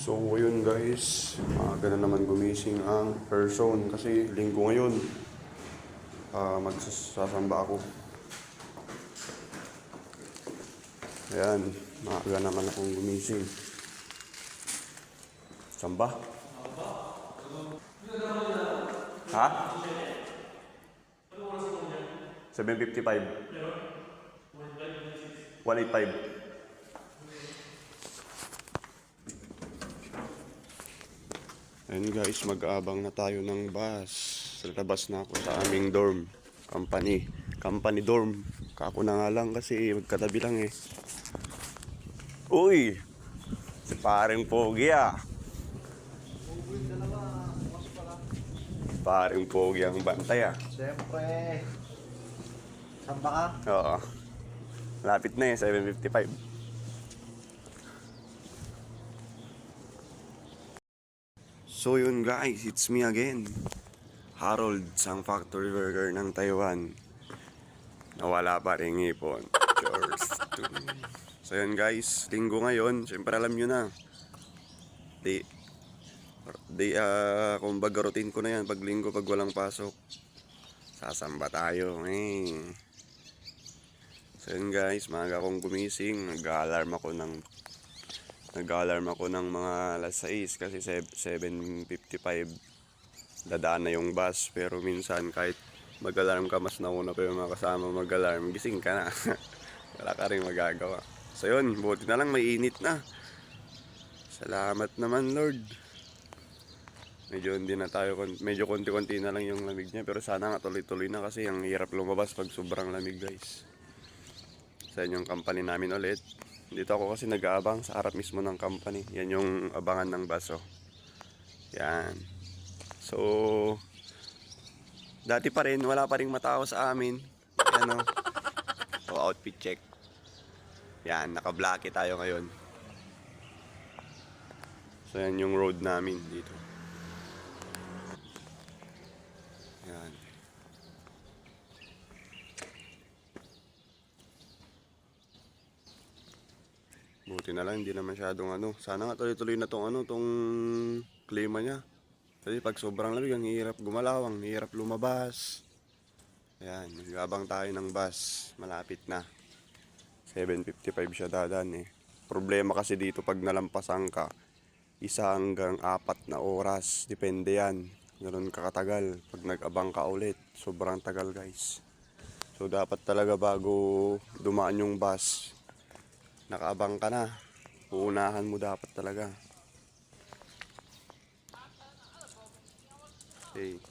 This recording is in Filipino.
So ayun guys, maaga na naman gumising ang person kasi linggo ngayon. Magsasamba ako. Ayan, maaga naman akong gumising. Samba? Ha? 7:55. 185. Ayan guys, mag-aabang na tayo ng bus. Lalabas na ako sa aming dorm. Company dorm. Kako na nga lang kasi magkatabi lang eh. Uy! Si paring Pogi ah. Paring Pogi ang bantay ah. Siyempre. Samba ka? Oo. Lapit na eh, 7:55. So yun guys, it's me again. Harold, sang factory worker ng Taiwan. Nawala pa rin ipon. Cheers. So yun guys, linggo ngayon. Siyempre alam nyo na. Kumbaga routine ko na yan. Pag linggo, pag walang pasok, sasamba tayo. So yun guys, maaga akong gumising. Nag-alarm ako ng mga alas 6 kasi 7:55 dadaan na yung bus. Pero minsan kahit mag-alarm ka, mas nauna pa yung mga kasama mag-alarm, gising ka na. Wala ka rin magagawa. So yun, buti na lang may init na. Salamat naman Lord. Medyo konti-konti na lang yung lamig niya, pero sana nga tuloy-tuloy na kasi ang hirap lumabas pag sobrang lamig guys. Sa yung company namin ulit. Dito ako kasi nag-aabang sa harap mismo ng company. Yan yung abangan ng bus oh. Yan. So dati pa rin, wala pa rin matao sa amin. Yan oh. So outfit check. Yan, naka-blacky tayo ngayon. So yan yung road namin dito. Yan. Buti na lang, hindi na masyadong ano. Sana nga tuloy-tuloy na tong klima niya. Kasi pag sobrang lamig, ang hirap gumalaw, ang hirap lumabas. Ayan, nag-abang tayo ng bus. Malapit na. 7:55 siya dadaan eh. Problema kasi dito pag nalampasan ka, 1 hanggang 4 na oras. Depende yan. Ganun kakatagal. Pag nag-abang ka ulit, sobrang tagal guys. So dapat talaga bago dumaan yung bus, nakaabang ka na. Uunahan mo dapat talaga. Okay.